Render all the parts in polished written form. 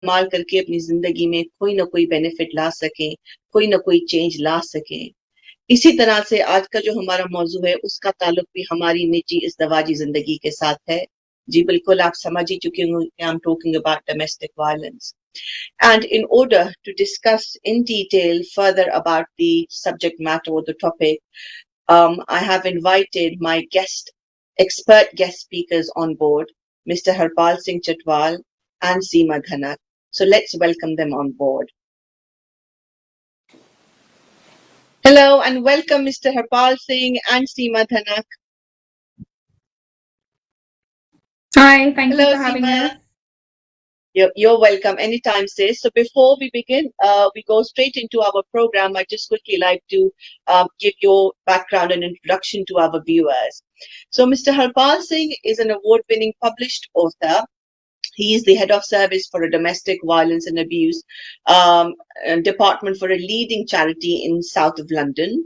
इस्तेमाल करके अपनी जिंदगी में कोई ना कोई बेनिफिट ला सकें, कोई ना कोई चेंज ला सकें। इसी तरह से आज का जो हमारा मौजू है उसका ताल्लुक भी हमारी निजी इज़्दवाजी जिंदगी के साथ है। जी बिल्कुल, आप समझ ही चुके होंगे, I am talking about domestic violence. And in order to discuss in detail further about the subject matter or the topic, I have invited my expert guest speakers on board, Mr. Harpal Singh Chatwal and Seema Dhanak. So let's welcome them on board. Hello and welcome, Mr. Harpal Singh and Seema Dhanak. Hi, thank you Hello, for having Seema. us. You're welcome anytime, sis. So before we begin, we go straight into our program. I just quickly like to give your background and introduction to our viewers. So Mr. Harpal Singh is an award-winning published author. He is the head of service for a domestic violence and abuse department for a leading charity in south of London.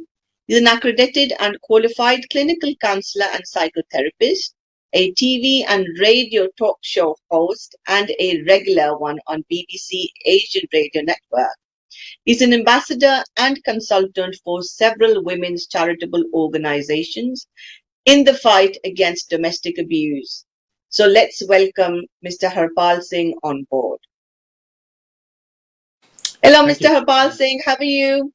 He's an accredited and qualified clinical counselor and psychotherapist, a TV and radio talk show host, and a regular one on BBC Asian Radio Network. He's an ambassador and consultant for several women's charitable organizations in the fight against domestic abuse. So let's welcome Mr. Harpal Singh on board. Hello, Thank Mr. you. Harpal Singh. How are you?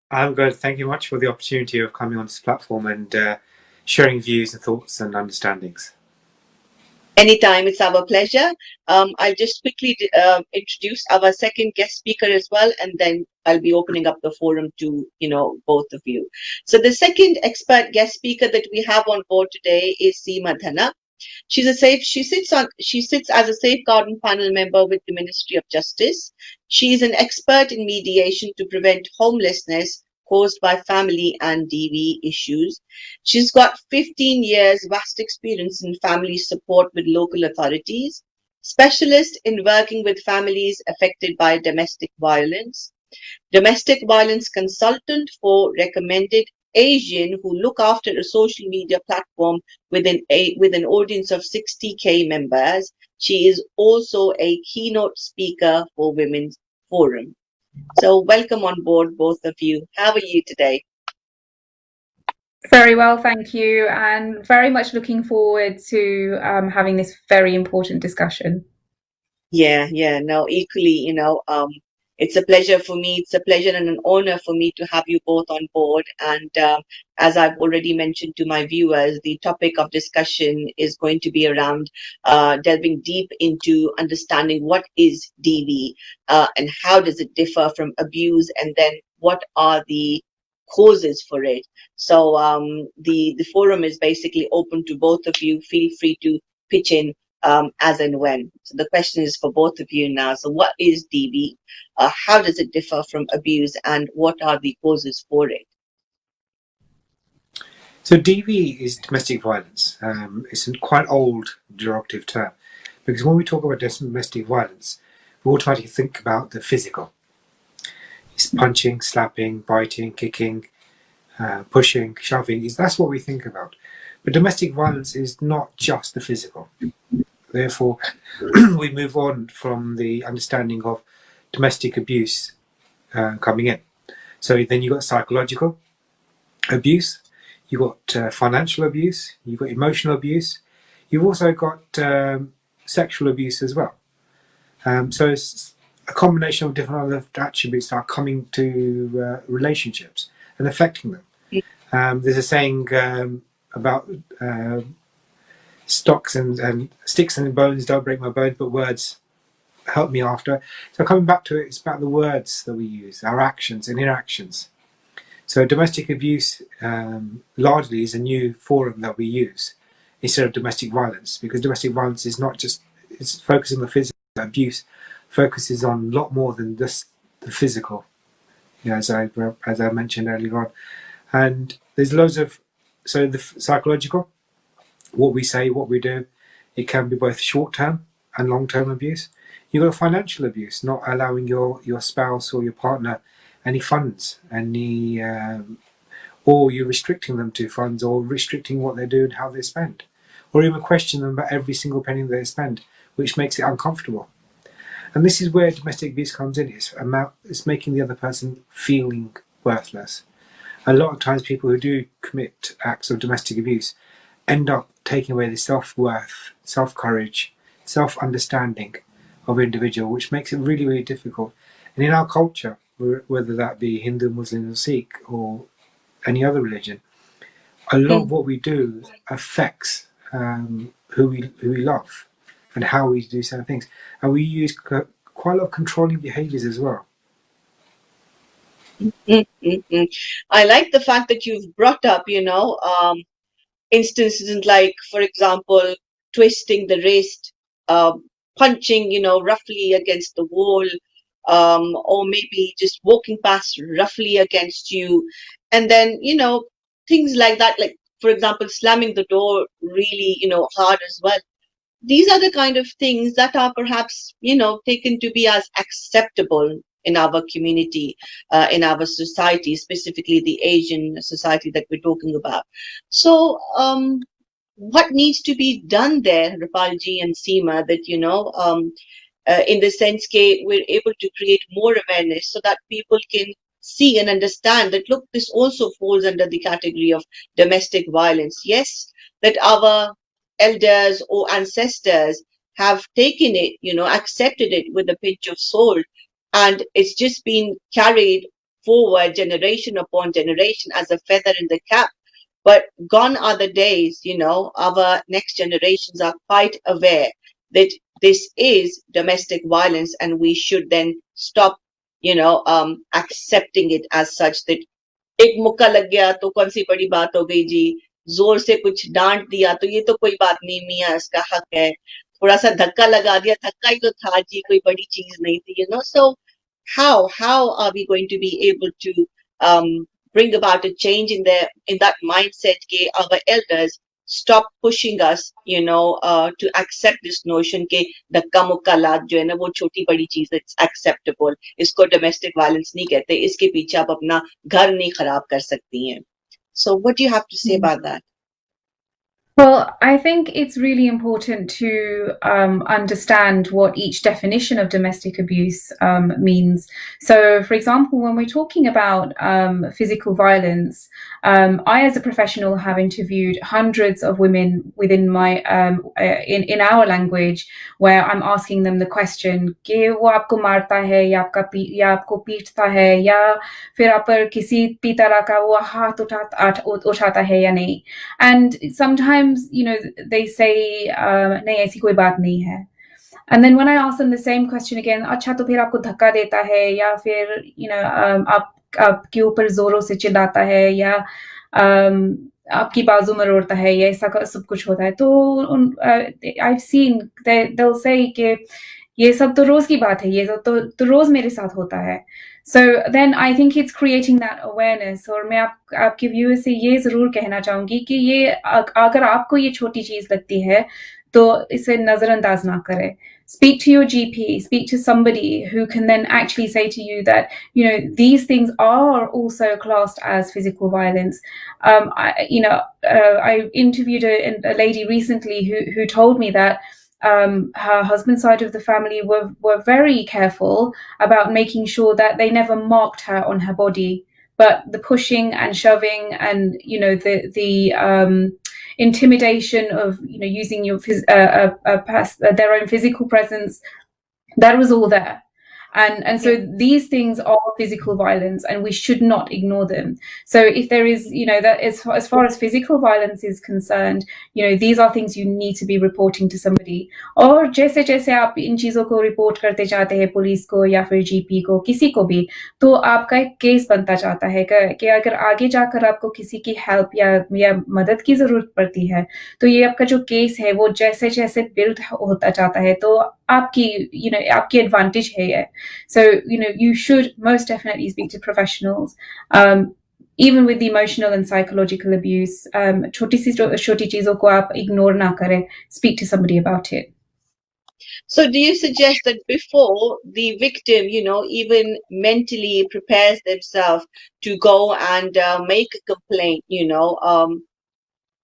I'm good. Thank you much for the opportunity of coming on this platform and sharing views and thoughts and understandings. Anytime, it's our pleasure. I'll just quickly introduce our second guest speaker as well, and then I'll be opening up the forum to, both of you. So the second expert guest speaker that we have on board today is Seema Dhanak. She sits as a safeguarding panel member with the Ministry of Justice. She is an expert in mediation to prevent homelessness caused by family and DV issues. She's got 15 years vast experience in family support with local authorities, specialist in working with families affected by domestic violence consultant for recommended Asian who look after a social media platform with an audience of 60K members. She is also a keynote speaker for Women's Forum. So welcome on board, both of you. How are you today? Very well, thank you, and very much looking forward to having this very important discussion. Yeah, no, equally, it's a pleasure for me. It's a pleasure and an honor for me to have you both on board. And as I've already mentioned to my viewers, the topic of discussion is going to be around delving deep into understanding what is DV and how does it differ from abuse, and then what are the causes for it. So the forum is basically open to both of you. Feel free to pitch in as and when. So the question is for both of you now. So what is DV? How does it differ from abuse, and what are the causes for it? So DV is domestic violence. It's a quite old derogative term because when we talk about domestic violence, we automatically think about the physical. It's punching, slapping, biting, kicking, pushing, shoving. That's what we think about. But domestic violence is not just the physical. Therefore, we move on from the understanding of domestic abuse coming in. So then you've got psychological abuse, you've got financial abuse, you've got emotional abuse, you've also got sexual abuse as well. So it's a combination of different other attributes that are coming to relationships and affecting them. There's a saying about sticks and bones don't break my bones, but words help me after. So coming back to it, it's about the words that we use, our actions and interactions. So domestic abuse largely is a new forum that we use instead of domestic violence, because domestic violence is not just, it's focusing on the physical. Abuse focuses on a lot more than just the physical, as I mentioned earlier on. And there's loads of, so the psychological, what we say, what we do, it can be both short-term and long-term abuse. You've got financial abuse, not allowing your spouse or your partner any funds, or you're restricting them to funds, or restricting what they do and how they spend, or even questioning them about every single penny they spend, which makes it uncomfortable. And this is where domestic abuse comes in. It's making the other person feeling worthless. A lot of times people who do commit acts of domestic abuse end up taking away the self-worth, self-courage, self-understanding of an individual, which makes it really, really difficult. And in our culture, whether that be Hindu, Muslim, or Sikh, or any other religion, a lot of what we do affects who we love and how we do certain things, and we use quite a lot of controlling behaviours as well. I like the fact that you've brought up, instances like, for example, twisting the wrist, punching, roughly against the wall, or maybe just walking past roughly against you. And then, things like that, like, for example, slamming the door really, hard as well. These are the kind of things that are perhaps, taken to be as acceptable in our community, in our society, specifically the Asian society that we're talking about. So, what needs to be done there, Rapalji and Seema, that, in the sense that we're able to create more awareness so that people can see and understand that, look, this also falls under the category of domestic violence. Yes, that our elders or ancestors have taken it, accepted it with a pinch of salt, and it's just been carried forward generation upon generation as a feather in the cap. But gone are the days, our next generations are quite aware that this is domestic violence, and we should then stop, accepting it as such, that एक मुक्का लग गया तो कौन सी बड़ी बात हो गई जी, जोर से कुछ डांट दिया तो ये तो कोई बात नहीं, मियाँ इसका हक है, थोड़ा सा धक्का लगा दिया, धक्का ही तो था जी, कोई बड़ी चीज नहीं थी, so how are we going to be able to bring about a change in that mindset ke our elders stop pushing us, to accept this notion के धक्का मुक्का लात जो है ना वो छोटी बड़ी चीज, it's acceptable, इसको domestic violence नहीं कहते, इसके पीछे आप अपना घर नहीं खराब कर सकती हैं. So what do you have to say about that? Well, I think it's really important to understand what each definition of domestic abuse means. So, for example, when we're talking about physical violence, I, as a professional, have interviewed hundreds of women within my in our language, where I'm asking them the question कि वो आपको मारता है या आपको पीटता है या फिर आप पर किसी भी तरह का वो हाथ उठाता है या नहीं. And sometimes, they say नहीं ऐसी कोई बात नहीं है. And then when I ask them the same question again, अच्छा तो फिर आपको धक्का देता है या फिर आपके ऊपर जोरों से चिल्लाता है या आपकी बाजू मरोड़ता है या ऐसा सब कुछ होता है, तो I've seen they'll say कि ये सब तो रोज की बात है, ये सब तो रोज मेरे साथ होता है. So then I think it's creating that awareness. और मैं आपके व्यूअर्स से ये जरूर कहना चाहूंगी कि ये अगर आपको ये छोटी चीज लगती है तो इसे नजरअंदाज ना करें. Speak to your GP, speak to somebody who can then actually say to you that, these things are also classed as physical violence. I interviewed a lady recently who told me that her husband's side of the family were very careful about making sure that they never marked her on her body, but the pushing and shoving and the intimidation of using their own physical presence, that was all there. And so these things are physical violence, and we should not ignore them. So if there is, that as far as physical violence is concerned, these are things you need to be reporting to somebody. और जैसे आप इन चीजों को report करते जाते हैं police को या फिर जीपी को, किसी को भी, तो आपका एक केस बनता जाता है कि अगर आगे जाकर आपको किसी की हेल्प या मदद की जरूरत पड़ती है, तो ये आपका जो केस है वो जैसे जैसे बिल्ड होता जाता है, तो आपकी एडवांटेज है ये. So, you should most definitely speak to professionals, even with the emotional and psychological abuse. छोटी चीजों को आप ignore ना करें. Speak to somebody about it. So do you suggest that before the victim, even mentally prepares themselves to go and make a complaint,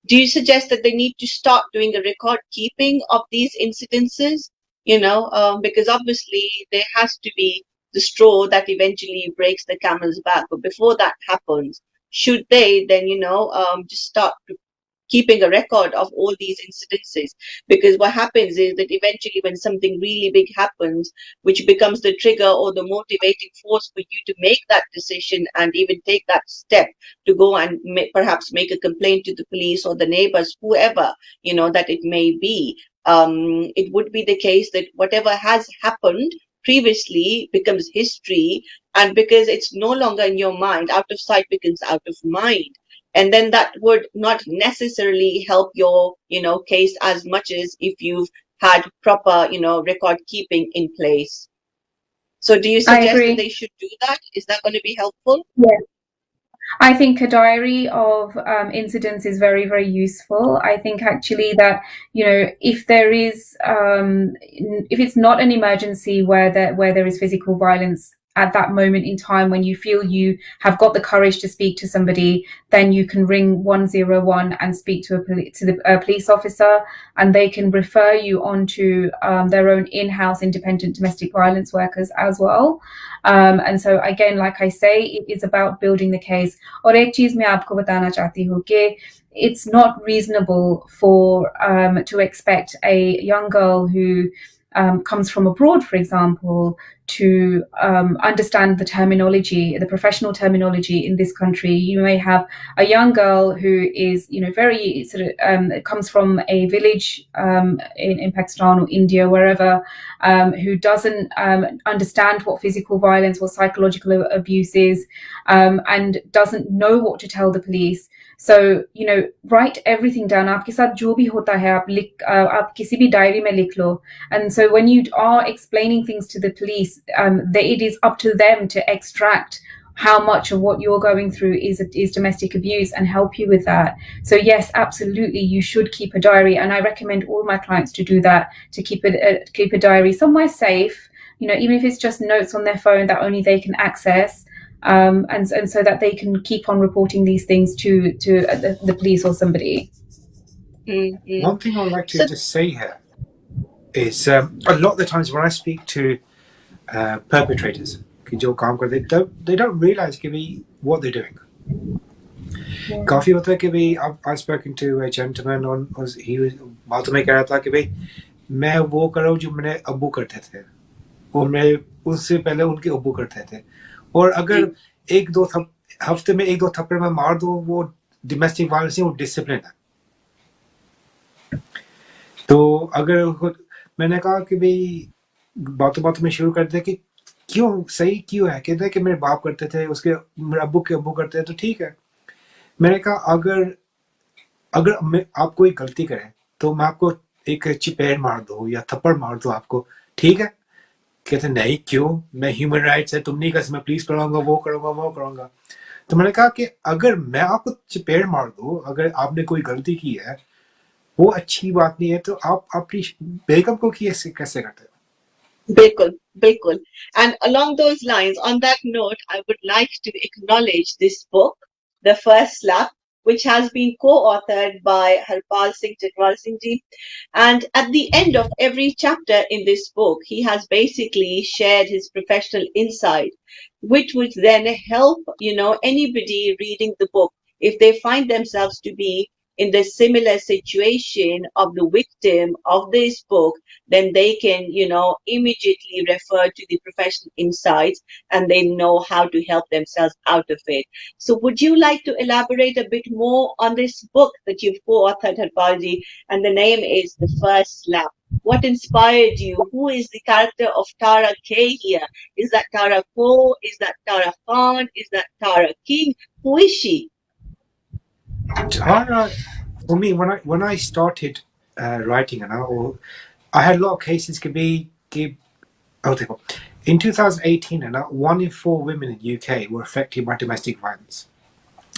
do you suggest that they need to start doing a record keeping of these incidences? because obviously there has to be the straw that eventually breaks the camel's back. But before that happens, should they then, just start keeping a record of all these incidences? Because what happens is that eventually when something really big happens, which becomes the trigger or the motivating force for you to make that decision and even take that step to go and perhaps make a complaint to the police or the neighbors, whoever, that it may be, it would be the case that whatever has happened previously becomes history, and because it's no longer in your mind, out of sight becomes out of mind, and then that would not necessarily help your case as much as if you've had proper record keeping in place. So do you I suggest that they agree. should do that? Is that going to be helpful? Yeah. I think a diary of incidents is very, very useful. I think actually that, if there is, if it's not an emergency where there is physical violence at that moment in time, when you feel you have got the courage to speak to somebody, then you can ring 101 and speak to a police officer, and they can refer you on to their own in-house independent domestic violence workers as well. And so again, like I say, it is about building the case. और एक चीज मैं आपको बताना चाहती हूँ कि it's not reasonable to expect a young girl who comes from abroad, for example, to understand the professional terminology in this country. You may have a young girl who is, very sort of comes from a village in Pakistan or India, wherever, who doesn't understand what physical violence or psychological abuse is, and doesn't know what to tell the police. So, write everything down. आपके साथ जो भी होता है आप किसी भी diary में लिख लो. And so when you are explaining things to the police, it is up to them to extract how much of what you're going through is domestic abuse and help you with that. So yes, absolutely, you should keep a diary, and I recommend all my clients to do that, to keep a diary somewhere safe, even if it's just notes on their phone that only they can access, and so that they can keep on reporting these things to the police or somebody. Mm-hmm. One thing I'd like to just say here is a lot of the times when I speak to perpetrators, they don't realize what they're doing. काफी होता है कि भाई I've spoken to a gentleman he was बात में कह रहा था कि भाई मैं वो कर रहा हूँ जो मेरे अब्बू करते थे, और मैं उससे पहले उनके अब्बू करते थे, और अगर हफ्ते में 1-2 थप्पड़ में मार दो, वो डोमेस्टिक वायलेंस नहीं, वो डिसिप्लिन है. तो अगर मैंने कहा कि भाई बातों में शुरू कर दे कि सही क्यों है, कहते हैं कि मेरे बाप करते थे, उसके मेरे अब्बू के अब्बू करते थे, तो ठीक है. मैंने कहा अगर आप कोई गलती करें तो मैं आपको एक चिपेड़ मार दूं या थप्पड़ मार दूं आपको, ठीक है? कहते नहीं, क्यों, मैं ह्यूमन राइट्स है, तुम नहीं कर, मैं पुलिस पढ़ाऊंगा, वो करूंगा. तो मैंने कहा कि अगर मैं आपको चिपेड़ मार दूं, अगर आपने कोई गलती की है, वो अच्छी बात नहीं है, तो आप अपनी बेगम को कैसे करते हो? Bilkul. And along those lines, on that note, I would like to acknowledge this book, The First Slap, which has been co-authored by Harpal Singh Jakwal Singh ji. And at the end of every chapter in this book, he has basically shared his professional insight, which would then help, anybody reading the book, if they find themselves to be in the similar situation of the victim of this book, then they can, immediately refer to the professional insights, and they know how to help themselves out of it. So would you like to elaborate a bit more on this book that you've co-authored, Harpalji? And the name is The First Slap. What inspired you? Who is the character of Tara K here? Is that Tara Ko? Is that Tara Khan? Is that Tara King? Who is she? Tara, for me, when I started writing, I had a lot of cases. In 2018, 1 in 4 women in the UK were affected by domestic violence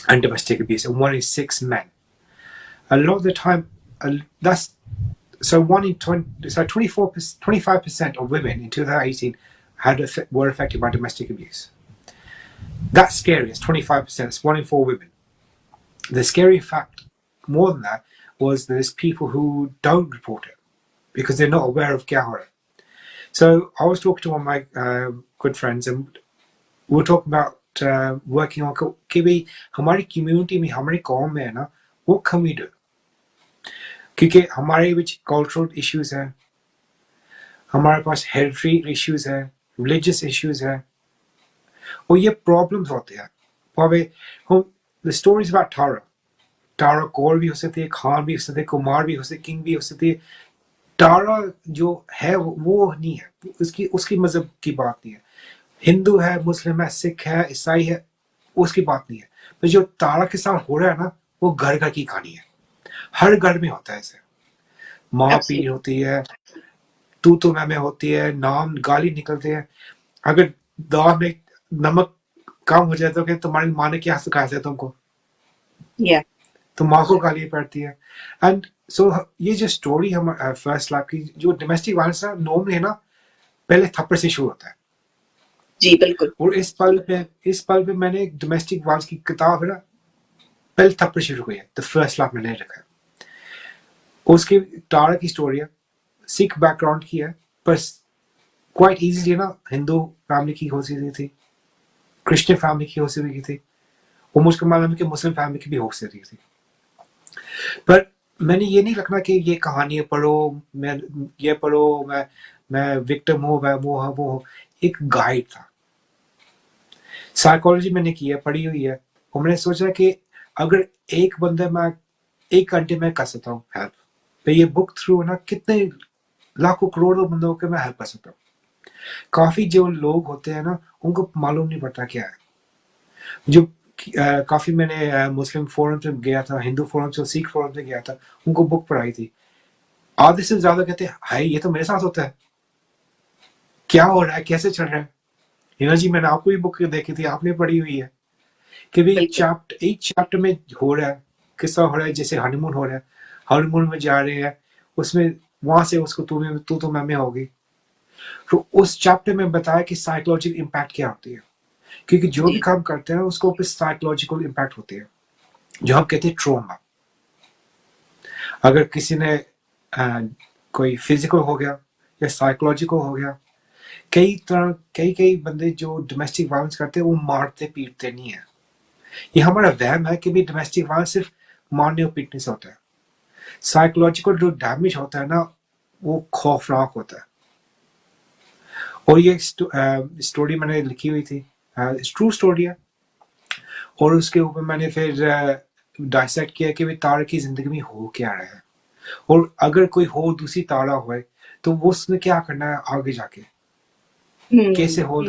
and domestic abuse, and 1 in 6 men. A lot of the time, so 1 in 20, so 25% of women in 2018 were affected by domestic abuse. That's scary. It's 25%. It's 1 in 4 women. The scary fact, more than that, was there's people who don't report it because they're not aware of kya ho raha hai. So I was talking to one of my good friends, and we were talking about working on कि भाई हमारी community में हमारी कौम में है ना, what can we do? क्योंकि हमारे विच cultural issues है, हमारे पास hereditary issues है, religious issues है, और ये problems होते हैं. भावे हम the stories about Tara Kaur भी हो सकती है, खान भी हो सकते हैं, कुमार भी हो सकते हैं, किंग भी हो सकती है. तारा जो है वो नहीं है, उसकी मजहब की बात नहीं है. हिंदू है, मुस्लिम है, सिख है, ईसाई है, उसकी बात नहीं है. पर जो तारा के साथ हो रहा है ना, वो घर घर की कहानी है. हर घर में होता है ऐसे. माँ पीट होती है, तू मैं होती है, नाम गाली निकलते हैं. अगर दाल में नमक कम हो जाए तो कि तुम्हारी माँ ने क्या सिखाया था तुमको, तो माँ को गाली पड़ती है. एंड सो ये जो स्टोरी हम फर्स्ट लाभ की जो डोमेस्टिक वायलेंस है नॉर्मली है ना, पहले थप्पड़ से शुरू होता है. जी बिल्कुल. और इस पल पे मैंने एक डोमेस्टिक वायलेंस की किताब है ना, पहले थप्पड़ शुरू हुई है. द फर्स्ट लाभ मैंने रखा है. उसकी तारा की स्टोरी है, सिख बैकग्राउंड की है, पर क्वाइट इजीली ना हिंदू फैमिली की हो सकती थी, क्रिश्चियन फैमिली की हो सकती थी, और मुझको मालूम है कि मुस्लिम फैमिली की भी हो सकती थी. पर मैंने ये नहीं रखना कि ये कहानियां पढ़ो, मैं ये पढ़ो, मैं विक्टिम हूँ, मैं वो हूँ. एक गाइड था. साइकोलॉजी मैंने की है, पढ़ी हुई है, और मैंने सोचा कि अगर एक बंदे मैं 1 घंटे में कर सकता हूँ हेल्प, तो ये बुक थ्रू ना कितने लाखों करोड़ों बंदों के मैं हेल्प कर सकता हूँ. काफी जो लोग होते हैं ना, उनको मालूम नहीं पड़ता क्या है. जो काफी मैंने मुस्लिम फोरम से गया था, हिंदू फोरम से, सिख फोरम से गया था, उनको बुक पढ़ाई थी. आधे से ज्यादा कहते हैं हाय ये तो मेरे साथ होता है, क्या हो रहा है, कैसे चल रहा है. हिना जी, मैंने आपको भी बुक देखी थी, आपने पढ़ी हुई है कि भाई एक चैप्टर में हो रहा है, किस्सा हो रहा है, जैसे हनीमून हो रहा है, हनीमून में जा रहे हैं, उसमें वहां से उसको तू तो मैं होगी. तो उस चैप्टर में बताया कि साइकोलॉजिकल इम्पैक्ट क्या होती है, क्योंकि जो भी काम करते हैं उसको ऊपर साइकोलॉजिकल इम्पैक्ट होती है, जो हम कहते हैं ट्रॉमा. अगर किसी ने कोई फिजिकल हो गया या साइकोलॉजिकल हो गया, कई बंदे जो डोमेस्टिक वायलेंस करते हैं वो मारते पीटते नहीं है. ये हमारा वहम है कि भी डोमेस्टिक वायलेंस सिर्फ मारने और पीटने से होता है. साइकोलॉजिकल जो डैमेज होता है ना, वो खौफनाक होता है. और ये स्टोरी मैंने लिखी हुई थी, ट्रू स्टोरी है, और उसके ऊपर मैंने फिर डाइसेक्ट किया कि भाई तारा की जिंदगी में हो क्या रहा है, और अगर कोई हो दूसरी तारा हुए तो वो उसने क्या करना है आगे जाके, कैसे हो.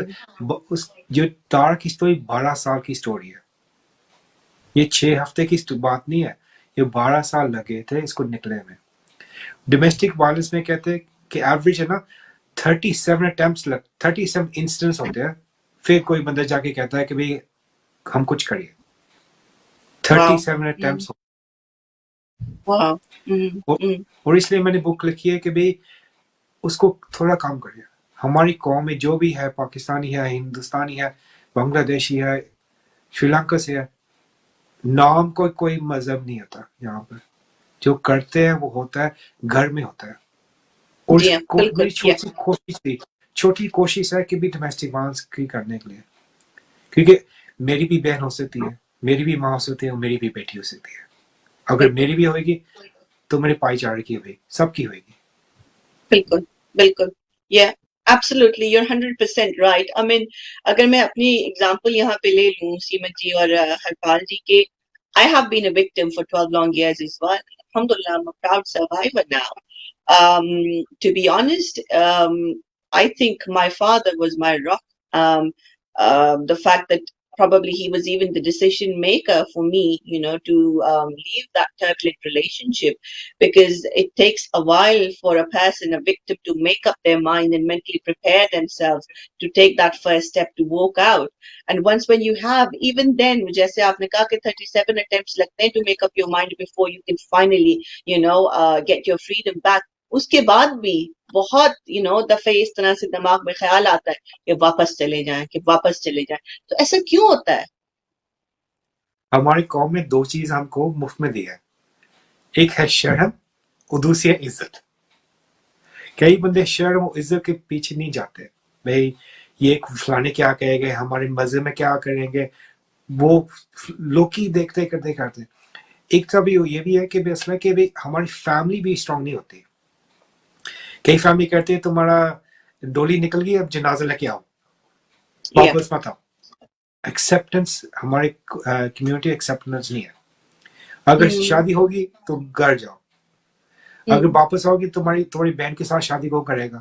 उस जो तारा की स्टोरी 12 साल की स्टोरी है. ये 6 हफ्ते की बात नहीं है, ये 12 साल लगे थे इसको निकले में. डोमेस्टिक वायलेंस में कहते हैं कि एवरेज है ना 37 इंसिडेंट्स होते हैं, फिर कोई बंदा जाके कहता है कि भाई हम कुछ करिए. 37 अटेम्प्ट्स. और इसलिए मैंने बुक लिखी है कि भाई उसको थोड़ा काम करिए. हमारी कौम में जो भी है, पाकिस्तानी है, हिंदुस्तानी है, बांग्लादेशी है, श्रीलंका से है, नाम कोई मजहब नहीं होता यहाँ पर. जो करते हैं वो होता है, घर में होता है. और मेरी छोटी कोशिश है कि भी डोमेस्टिक वायलेंस की करने के लिए, क्योंकि मेरी भी बहन हो सकती है, मेरी भी माँ हो सकती है, और मेरी भी बेटी हो सकती है. अगर मेरी भी होगी तो मेरे भाईचारे की होगी, सबकी होगी. बिल्कुल बिल्कुल. Yeah, absolutely, you're 100% right. I mean, अगर मैं अपनी एग्जांपल यहाँ पे ले लूँ सीमन जी और हरपाल जी के, I have been a victim for 12 long years as well. Alhamdulillah, I'm a proud survivor now. To be honest, I think my father was my rock. The fact that probably he was even the decision maker for me, to leave that turbulent relationship, because it takes a while for a person, a victim, to make up their mind and mentally prepare themselves to take that first step to walk out. And once when you have, even then, जैसे आपने कहा कि 37 attempts लगते हैं to make up your mind before you can finally, get your freedom back. उसके बाद भी बहुत दफे इस तरह से दिमाग में ख्याल आता है कि वापस चले जाएं. तो ऐसा क्यों होता है? हमारी कौम में 2 चीज हमको मुफ्त में दी है, एक है शर्म और दूसरी है इज्जत. कई बंदे शर्म और इज्जत के पीछे नहीं जाते, भाई ये फलाने क्या कहेंगे, हमारे मजे में क्या करेंगे, वो लोकी देखते करते करते। एक तरफ ये भी है कि मसला कि भाई हमारी फैमिली भी स्ट्रांग नहीं होती। कई फैमिली कहते हैं तुम्हारा डोली निकल गई, अब जनाजा लेके आओ, वापस मत आओ। एक्सेप्टेंस, हमारी कम्युनिटी एक्सेप्टेंस नहीं है। अगर शादी होगी तो घर जाओ, अगर वापस आओगी तुम्हारी बहन के साथ शादी को करेगा,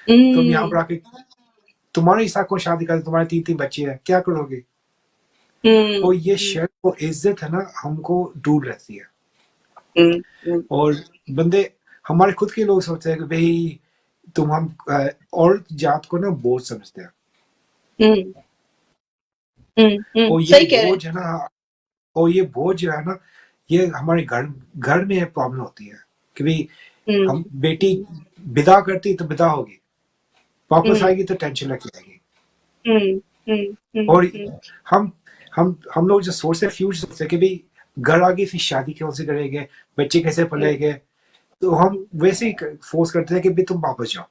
तुम यहाँ पर आके तुम्हारे साथ को शादी कर, तुम्हारे 3 बच्चे हैं, क्या करोगे? तो ये शर्म और इज्जत है ना, हमको दूर रहती है। और बंदे हमारे खुद के लोग सोचते हैं कि भाई तुम हम और जात को ना बोझ समझते हैं। और ये बोझ है ना, और ये बोझ जो है ना, ये हमारे घर में प्रॉब्लम होती है कि भाई हम बेटी विदा करती तो विदा होगी, वापस आएगी तो टेंशन लगी रहेगी। और हम लोग जो सोचते हैं फ्यूचर सोचते हैं कि भाई घर आगे फिर शादी कौन से करेंगे, बच्चे कैसे पलेंगे, तो हम वैसे ही फोर्स करते हैं कि भाई तुम वापस जाओ,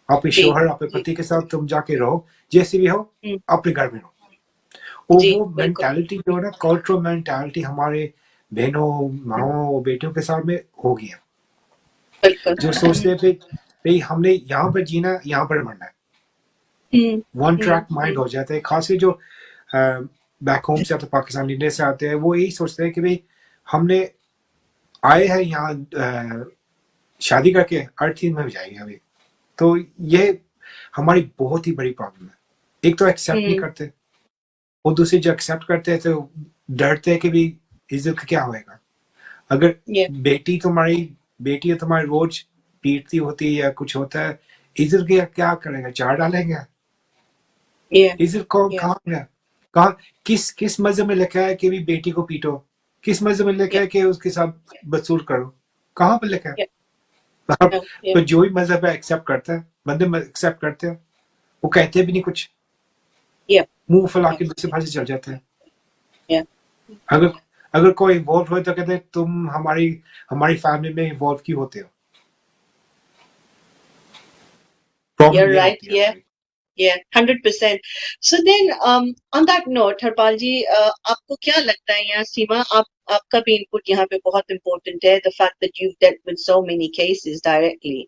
अपने शोहर अपने पति के साथ तुम जाके रहो, जैसे भी हो अपने घर में रहो। और वो मेंटालिटी जो है ना, कल्चरल मेंटालिटी हमारे बहनों माओ बेटियों के साथ में हो गया, जो सोचते हैं भाई हमने यहाँ पर जीना, यहाँ पर मरना है। वन ट्रैक माइंड हो जाता है। खासकर जो बैक होम से आते, पाकिस्तान इंडिया से आते हैं, वो यही सोचते हैं कि भाई हमने आए हैं यहाँ शादी करके अर्थ में जाएंगे अभी। तो ये हमारी बहुत ही बड़ी प्रॉब्लम है। एक तो एक्सेप्ट नहीं करते, और दूसरी जो एक्सेप्ट करते हैं तो डरते हैं कि भी इज्जत का क्या होएगा। अगर बेटी है तुम्हारी रोज पीटती होती है या कुछ होता है, इज्जत के क्या करेगा, चार डालेंगे? इज्जत को कहाँ किस मजे में लिखा है कि भी बेटी को पीटो, किस मजे में लिखा है कि उसके साथ बदसूर करो, कहाँ पर लिखा है? तो जो भी मजहब है एक्सेप्ट करता है, बंदे एक्सेप्ट करते हैं, वो कहते भी नहीं कुछ, मुंह फैला के दूसरे भाषा चल जाते हैं। अगर कोई इन्वॉल्व हो तो कहते हैं तुम हमारी फैमिली में इन्वॉल्व क्यों होते हो? You're right. Yeah, 100%. So then, on that note, Harpal जी, आपको क्या लगता है यहाँ, सीमा आपका भी इनपुट यहाँ पे बहुत important है, the fact that you've dealt with so many cases directly.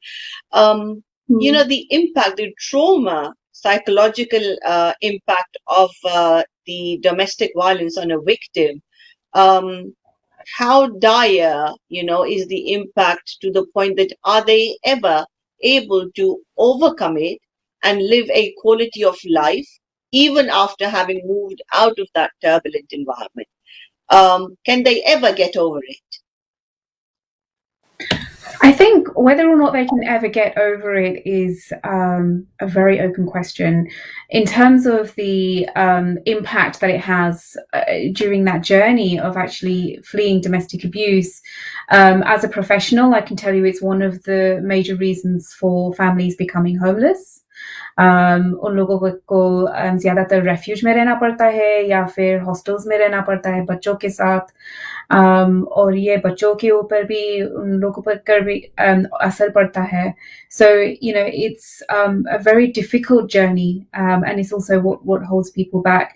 You know, the impact, the trauma, psychological impact of the domestic violence on a victim. How dire, you know, is the impact to the point that are they ever able to overcome it and live a quality of life even after having moved out of that turbulent environment? Can they ever get over it? I think whether or not they can ever get over it is a very open question. In terms of the impact that it has during that journey of actually fleeing domestic abuse, as a professional, I can tell you it's one of the major reasons for families becoming homeless. उन लोगों को ज़्यादातर refuge में रहना पड़ता है या फिर हॉस्टल्स में रहना पड़ता है बच्चों के साथ, और ये बच्चों के ऊपर भी उन लोगों पर भी असर पड़ता है. So, you know, it's a very difficult journey, and it's also what holds people back.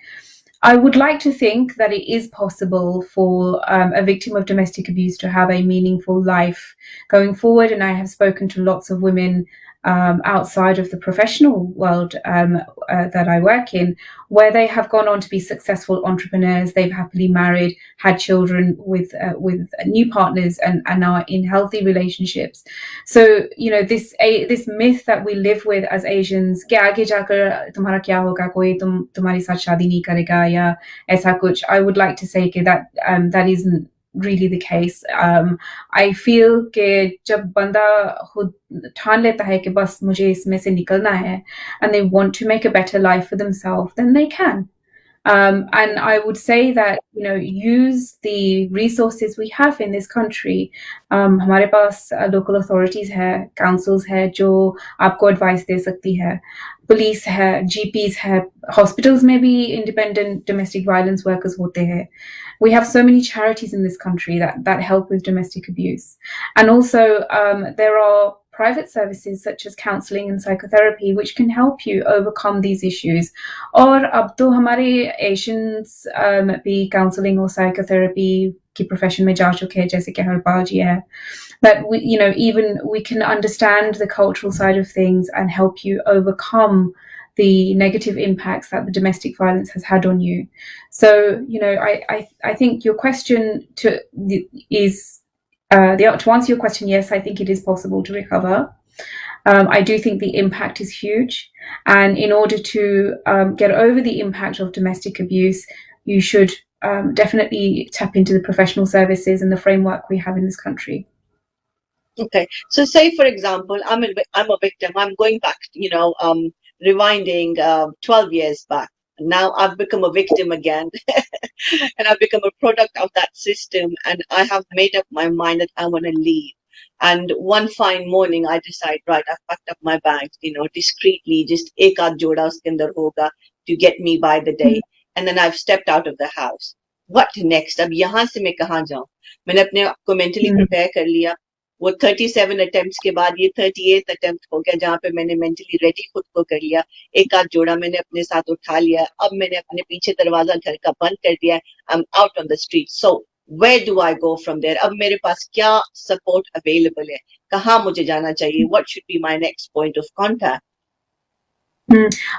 I would like to think that it is possible for a victim of domestic abuse to have a meaningful life going forward, and I have spoken to lots of women outside of the professional world that I work in, where they have gone on to be successful entrepreneurs. They've happily married, had children with new partners, and now are in healthy relationships. So, you know, this myth that we live with as Asians, कि आगे जाकर तुम्हारा क्या होगा, कोई तुम्हारे साथ शादी नहीं करेगा या ऐसा कुछ. I would like to say that that isn't really the case. I feel कि जब बंदा खुद ठान लेता है कि बस मुझे इसमें से निकलना है, and they want to make a better life for themselves, then they can. And I would say that, you know, use the resources we have in this country. हमारे पास local authorities है, councils है जो आपको advice दे सकती है, police है, GPs है, hospitals में भी independent domestic violence workers होते हैं. We have so many charities in this country that help with domestic abuse. And also there are private services such as counseling and psychotherapy, which can help you overcome these issues. और अब तो हमारे Asians भी counseling और psychotherapy की profession में जा चुके हैं, जैसे कि हरपाल जी है. But we, even we can understand the cultural side of things and help you overcome the negative impacts that the domestic violence has had on you. So, I think your question to answer your question, yes, I think it is possible to recover. I do think the impact is huge, and in order to get over the impact of domestic abuse, you should definitely tap into the professional services and the framework we have in this country. Okay, so say for example, I'm a victim. I'm going back, rewinding 12 years back. Now I've become a victim again, and I've become a product of that system. And I have made up my mind that I want to leave. And one fine morning, I decide, right, I've packed up my bags, discreetly, just ek aadh joda uske andar hoga to get me by the day. And then I've stepped out of the house. What next? अब यहाँ से मैं कहाँ जाऊँ? मैंने अपने आप को mentally prepare कर लिया. वो 37 attempts के बाद ये 38th attempt हो गया, जहाँ पे मैंने mentally ready खुद को कर लिया. एक आध जोड़ा मैंने अपने साथ उठा लिया. अब मैंने अपने पीछे दरवाजा घर का बंद कर दिया. I'm out on the street. So where do I go from there? अब मेरे पास क्या support available है? कहाँ मुझे जाना चाहिए? What should be my next point of contact?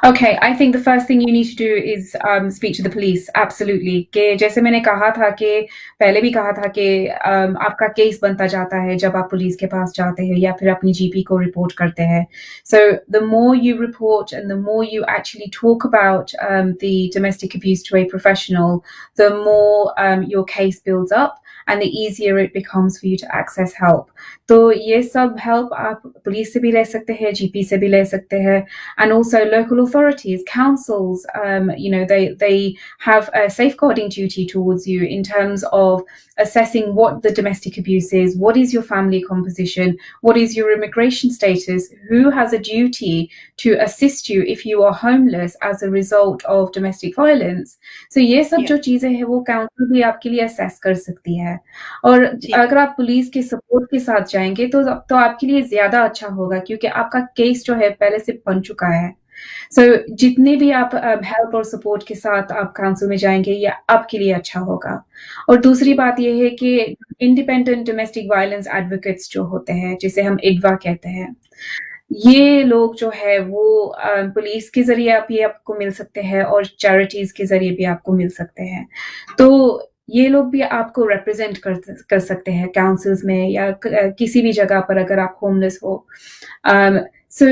Okay, I think the first thing you need to do is speak to the police. Absolutely. कि जैसे मैंने कहा था कि पहले भी कहा था कि आपका केस बनता जाता है जब आप पुलिस के पास जाते हैं या फिर अपनी GP को रिपोर्ट करते हैं. So the more you report and the more you actually talk about the domestic abuse to a professional, the more your case builds up and the easier it becomes for you to access help. तो ये सब help आप police से भी ले सकते हैं, GP से भी ले सकते हैं, and also local authorities, councils, they have a safeguarding duty towards you in terms of assessing what the domestic abuse is, what is your family composition, what is your immigration status, who has a duty to assist you if you are homeless as a result of domestic violence. So ये सब जो चीजें हैं वो council भी आपके लिए assess कर सकती है. और अगर आप पुलिस के सपोर्ट के साथ जाएंगे तो आपके लिए ज्यादा अच्छा होगा, क्योंकि आपका केस जो है पहले से बन चुका है. So जितने भी आप हेल्प और सपोर्ट के साथ आप काउंसिल में जाएंगे ये आपके लिए अच्छा होगा. और दूसरी बात ये है कि इंडिपेंडेंट डोमेस्टिक वायलेंस एडवोकेट्स जो होते हैं, जिसे हम IDVA कहते हैं, ये लोग जो है वो पुलिस के जरिए भी आपको मिल सकते हैं और चैरिटीज के जरिए भी आपको मिल सकते हैं. तो ये लोग भी आपको रिप्रेजेंट कर सकते हैं काउंसिल्स में या किसी भी जगह पर अगर आप होमलेस हो. So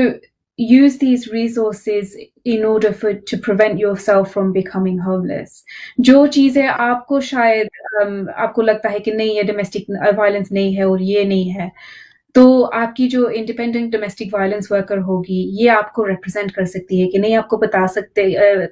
use these resources in order to prevent yourself from becoming homeless. जो चीजें आपको शायद आपको लगता है कि नहीं ये डोमेस्टिक वायलेंस नहीं है और ये नहीं है, तो आपकी जो इंडिपेंडेंट डोमेस्टिक वायलेंस वर्कर होगी ये आपको रिप्रेजेंट कर सकती है कि नहीं, आपको बता सकते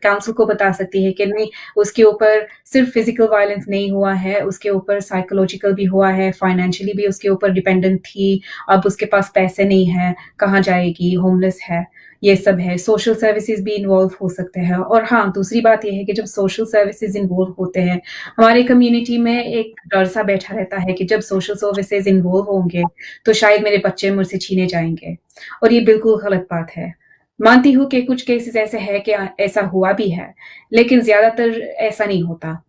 काउंसिल को बता सकती है कि नहीं उसके ऊपर सिर्फ फिजिकल वायलेंस नहीं हुआ है, उसके ऊपर साइकोलॉजिकल भी हुआ है, फाइनेंशियली भी उसके ऊपर डिपेंडेंट थी, अब उसके पास पैसे नहीं है, कहाँ जाएगी, होमलेस है, ये सब है. सोशल सर्विसेज भी इन्वॉल्व हो सकते हैं. और हाँ, दूसरी बात यह है कि जब सोशल सर्विसेज इन्वॉल्व होते हैं, हमारे कम्युनिटी में एक डर सा बैठा रहता है कि जब सोशल सर्विसेज इन्वॉल्व होंगे तो शायद मेरे बच्चे मुझसे छीने जाएंगे, और ये बिल्कुल गलत बात है. मानती हूँ कि कुछ केसेस ऐसे हैं कि ऐसा हुआ भी है, लेकिन ज्यादातर ऐसा नहीं होता.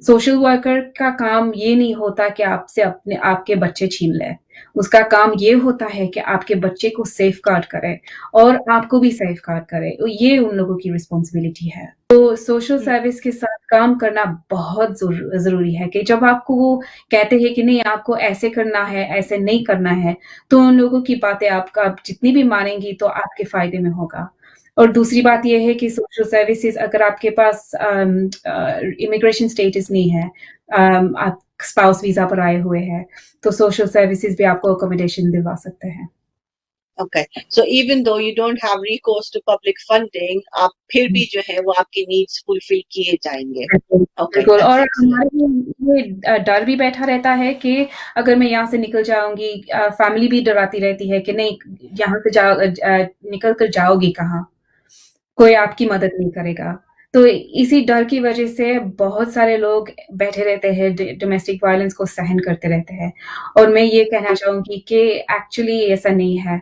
सोशल वर्कर का काम ये नहीं होता कि आपसे आपके बच्चे छीन ले. उसका काम ये होता है कि आपके बच्चे को सेफ गार्ड करे और आपको भी सेफ गार्ड करे. तो ये उन लोगों की रिस्पॉन्सिबिलिटी है. तो सोशल सर्विस के साथ काम करना बहुत जरूरी है कि जब आपको वो कहते हैं कि नहीं आपको ऐसे करना है, ऐसे नहीं करना है, तो उन लोगों की बातें आप जितनी भी मानेंगी तो आपके फायदे में होगा. और दूसरी बात यह है कि सोशल सर्विसेज, अगर आपके पास इमिग्रेशन स्टेटस नहीं है, आप स्पाउस वीजा पर आए हुए हैं, तो सोशल सर्विसेज भी आपको अकोमोडेशन दिलवा सकते हैं. Okay, so even though you don't have recourse to public funding, आप फिर भी जो है वो आपकी needs fulfill किए जाएंगे. Okay, और हमारे ये डर भी बैठा रहता है कि अगर मैं यहाँ से निकल जाऊंगी, फैमिली भी डराती रहती है कि नहीं यहाँ से निकल कर जाओगी कहाँ, कोई आपकी मदद नहीं करेगा. तो इसी डर की वजह से बहुत सारे लोग बैठे रहते हैं, डोमेस्टिक वायलेंस को सहन करते रहते हैं। और मैं ये कहना चाहूँगी कि एक्चुअली ऐसा नहीं है।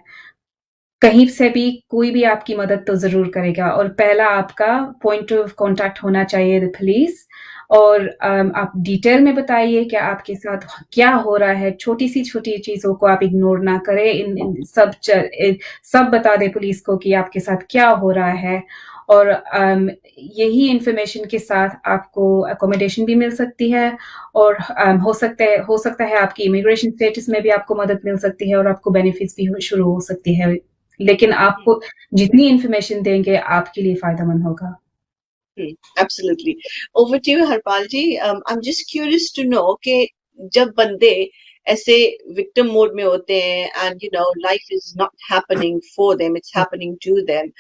कहीं से भी कोई भी आपकी मदद तो ज़रूर करेगा, और पहला आपका पॉइंट ऑफ कॉन्टैक्ट होना चाहिए द पुलिस। और आप डिटेल में बताइए कि आपके साथ क्या हो रहा है। छोटी चीज़ों को आप इग्नोर ना करें। इन सब बता दें पुलिस को कि आपके साथ क्या हो रहा है। और यही इन्फॉर्मेशन के साथ आपको अकोमोडेशन भी मिल सकती है, और हो सकता है आपकी इमिग्रेशन स्टेटस में भी आपको मदद मिल सकती है, और आपको बेनिफिट्स भी शुरू हो सकती है। लेकिन आपको जितनी इन्फॉर्मेशन देंगे आपके लिए फायदेमंद होगा। Absolutely. Over to you, Harpal ji. I'm just curious to know कि जब बंदे ऐसे victim mode में होते हैं and life is not happening for them, it's happening to them.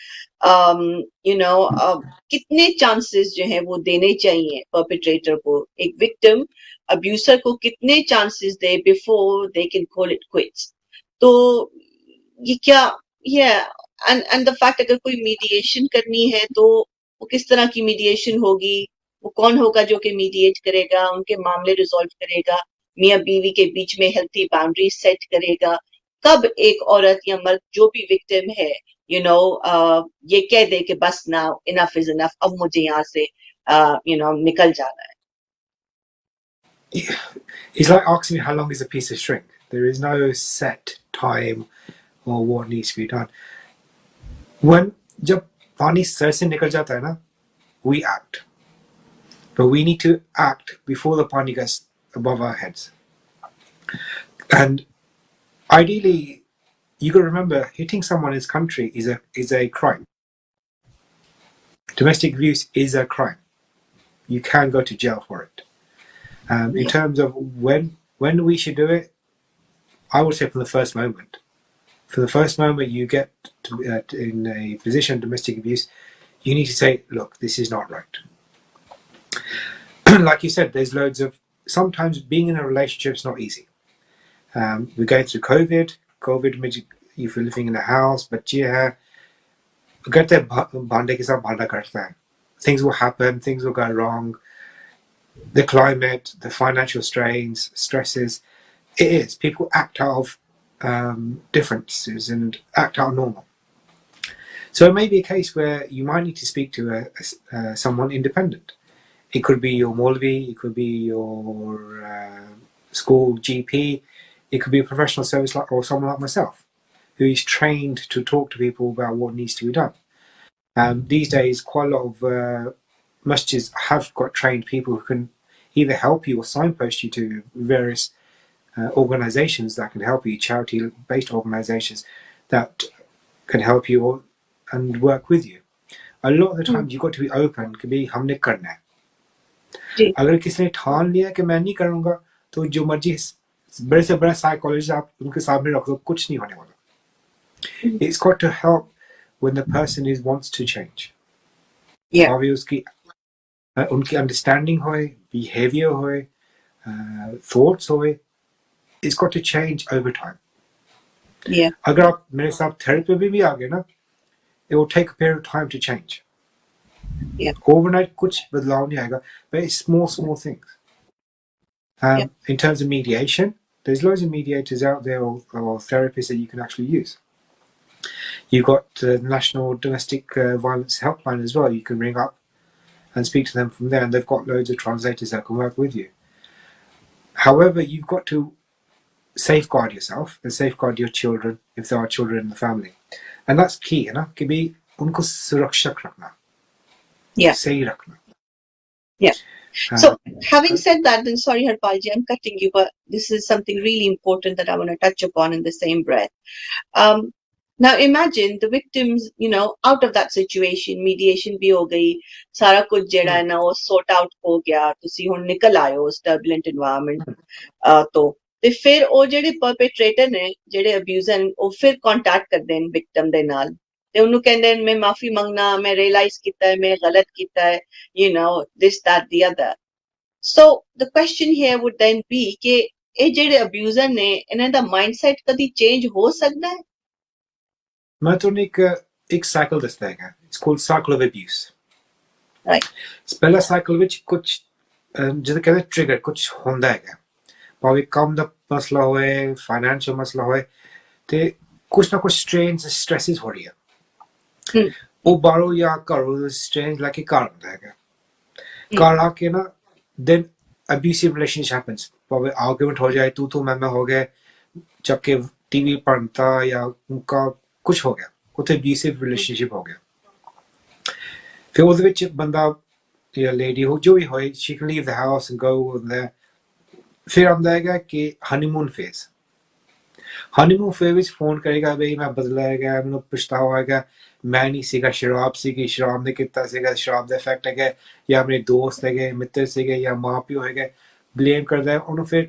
कितने chances जो हैं वो देने चाहिए perpetrator को, एक victim abuser को कितने chances they before they can call it quits. तो ये क्या, yeah, and the fact अगर कोई mediation करनी है तो वो किस तरह की मीडिएशन होगी, वो कौन होगा जो कि मीडिएट करेगा, उनके मामले रिजॉल्व करेगा, मियाँ बीवी के बीच में हेल्थी बाउंड्री सेट करेगा, कब एक औरत या मर्द जो भी विक्टिम है ये कह दे कि बस ना, इनफ इज इनफ, अब मुझे यहाँ से निकल जाना है. It's like asking me how long is a piece of string. There is no set time or what needs to be done. When जब पानी सर से निकल जाता है ना, we act. But we need to act before the pani gets above our heads. And ideally, you got to remember, hitting someone in this country is a crime. Domestic abuse is a crime. You can go to jail for it. In terms of when we should do it, I would say from the first moment. From the first moment you get in a position of domestic abuse, you need to say, look, this is not right. Like you said, there's loads of, sometimes being in a relationship is not easy. We're going through COVID if you're living in a house, बच्चे हैं, कहते हैं भांडे के साथ भांडा करते हैं. Things will happen, things will go wrong. The climate, the financial strains, stresses, it is. People act out of differences and act out normal. So it may be a case where you might need to speak to someone independent. It could be your Maulvi, it could be your school GP, it could be a professional service or someone like myself who is trained to talk to people about what needs to be done. These days, quite a lot of masjids have got trained people who can either help you or signpost you to various organizations that can help you, charity-based organizations that can help you and work with you. A lot of the times you've got to be open, कि भाई हमने करना है. अगर किसी ने ठान लिया कि मैं नहीं करूँगा, तो जो मर्जी बड़े से बड़ा साइकोलॉजिस्ट आप उनके सामने रख दो, कुछ नहीं होने वाला. It's got to help when the person wants to change. Yeah. अभी उनकी understanding होए, behavior होए, thoughts होए, it's got to change over time. Yeah. अगर आप मेरे साथ therapy भी आ गए ना, it will take a period of time to change. Yeah. Overnight कुछ बदलाव नहीं आएगा, but it's small things. In terms of mediation, there's loads of mediators out there or therapists that you can actually use. You've got the National Domestic Violence Helpline as well. You can ring up and speak to them from there, and they've got loads of translators that can work with you. However, you've got to safeguard yourself and safeguard your children if there are children in the family, and that's key. है ना कि भी उनको सुरक्षित रखना, सही रखना. Yeah. So, having said that, then sorry, Harpalji, I'm cutting you, but this is something really important that I want to touch upon in the same breath. Now, imagine the victims, out of that situation, mediation भी हो गई, सारा कुछ जेड़ा है ना वो sort out हो गया, तुसी हुन निकल आए हो उस turbulent environment, तो फिर वो जेड़े perpetrator ने, जेड़े abuser ने, वो फिर contact करते हैं victim दे नाल. ते उन्होंने कहते हैं मैं माफी मांगना, मैं realize किता है, मैं गलत किता है, this, that, the other. So the question here would then be कि ये जेड़े abuser ने, इन्हें दा mindset कदी change हो सकता है? मैं तो एक cycle दसता है. It's called cycle of abuse. Right. ਪਹਿਲਾ ਸਾਈਕਲ ਵਿੱਚ ਕੁਝ ਜਿਹਦੇ ਕਹਿੰਦੇ ਟ੍ਰਿਗਰ ਕੁਝ ਹੁੰਦਾ ਹੈਗਾ, ਭਾਵੇਂ ਕੰਮ ਦਾ ਮਸਲਾ ਹੋਏ, ਫਾਈਨੈਂਸ਼ੀਅਲ ਮਸਲਾ ਹੋਏ, ਤੇ ਕੁਛ ਨਾ ਕੁਛ ਸਟ੍ਰੇਨਸ ਸਟ੍ਰੈਸਿਸ ਹੋ ਰਹੀ ਹੈ, ਉਹ ਬਾਹਰੋਂ ਜਾਂ ਘਰੋਂ ਸਟ੍ਰੇਨ ਲੈ ਕੇ ਘਰ ਆਉਂਦਾ ਹੈਗਾ, ਘਰ ਆ ਕੇ ਨਾ then abusive relationship happens, ਭਾਵੇਂ ਆਰਗੂਮੈਂਟ ਹੋ ਜਾਏ, ਤੂੰ ਮੈਂ ਹੋ ਗਏ, ਚੱਕ ਕੇ ਟੀਵੀ ਭੰਨਤਾ ਜਾਂ ਉਨਕਾ ਕੁਛ ਹੋ ਗਿਆ, ਉੱਥੇ abusive relationship ਹੋ ਗਿਆ। ਫਿਰ ਉਹਦੇ ਵਿੱਚ ਬੰਦਾ ਜਾਂ ਲੇਡੀ ਹੋ ਜੋ ਵੀ ਹੋਏ, she can leave the house and go there। ਫਿਰ ਆਉਂਦਾ ਹੈਗਾ ਕਿ ਹਨੀਮੂਨ ਫੇਜ਼, ਹਨੀਮੂਨ ਫੇਜ਼ ਵਿੱਚ ਫੋਨ ਕਰੇਗਾ, ਬਈ ਮੈਂ ਬਦਲਾ ਹੈਗਾ, ਮੈਨੂੰ ਪਛਤਾਵਾ ਹੈਗਾ, ਮੈਂ ਨਹੀਂ ਸੀਗਾ, ਸ਼ਰਾਬ ਸੀਗੀ, ਸ਼ਰਾਬ ਨੇ ਕੀਤਾ ਸੀਗਾ, ਸ਼ਰਾਬ ਦਾ ਇਫੈਕਟ ਹੈਗਾ, ਜਾਂ ਮੇਰੇ ਦੋਸਤ ਹੈਗੇ, ਮਿੱਤਰ ਸੀਗੇ, ਜਾਂ ਮਾਂ ਪਿਓ ਹੈਗੇ, ਬਲੇਮ ਕਰਦਾ ਉਹਨੂੰ, ਫਿਰ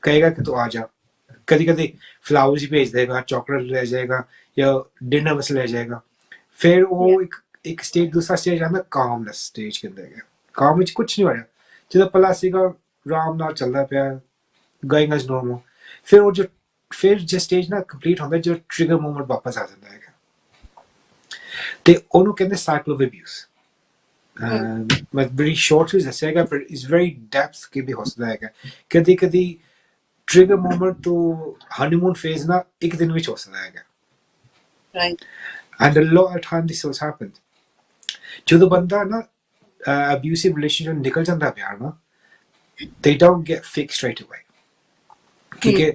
ਕਹੇਗਾ ਕਿ ਤੂੰ ਆ ਜਾ, ਕਦੀ ਕਦੀ ਫਲਾਵਰਸ ਭੇਜ ਦੇਗਾ, ਚਾਕਲੇਟ ਲੈ ਜਾਏਗਾ, ਜਾਂ ਡਿਨਰ ਵਾਸਤੇ ਲੈ ਜਾਏਗਾ। ਫਿਰ ਉਹ ਇੱਕ ਸਟੇਜ, ਦੂਸਰਾ ਸਟੇਜ ਆਉਂਦਾ ਕਾਮਨੈਸ ਸਟੇਜ ਕਹਿੰਦੇ ਹੈਗੇ, ਕਾਮ ਵਿੱਚ ਕੁਛ ਨਹੀਂ ਹੋ ਰਿਹਾ, ਜਦੋਂ ਪਹਿਲਾਂ ਸੀਗਾ ਆਰਾਮ ਨਾਲ ਚੱਲਦਾ ਪਿਆ, ਗੋਇੰਗ ਐਜ਼ ਨੋਰਮਲ, ਫਿਰ ਉਹ ਫਿਰ ਜੇ ਸਟੇਜ ਨਾ ਕੰਪਲੀਟ ਹੁੰਦਾ, ਜੋ ਟ੍ਰਿਗਰ ਮੂਮੈਂਟ ਵਾਪਸ ਆ ਜਾਂਦਾ ਹੈਗਾ, ਤੇ ਉਹਨੂੰ ਕਹਿੰਦੇ ਸਾਈਕਲ ਆਫ ਅਬਿਊਜ਼। ਮੈਂ ਬੜੀ ਸ਼ਾਰਟ ਵਿੱਚ ਦੱਸਿਆ ਹੈਗਾ, ਪਰ ਇਟਸ ਵੈਰੀ ਡੈਪਥ ਕਿ ਵੀ ਹੋ ਸਕਦਾ ਹੈਗਾ, ਕਦੀ ਕਦੀ ਟ੍ਰਿਗਰ ਮੂਮੈਂਟ ਤੋਂ ਹਨੀਮੂਨ ਫੇਜ਼ ਨਾ ਇੱਕ ਦਿਨ ਵਿੱਚ ਹੋ ਸਕਦਾ ਹੈਗਾ, Right. and a lot of time this has happened। ਜਦੋਂ ਬੰਦਾ ਨਾ abusive relationship ਨਿਕਲ ਜਾਂਦਾ ਪਿਆ ਨਾ, they don't get fixed straight away, ਕਿਉਂਕਿ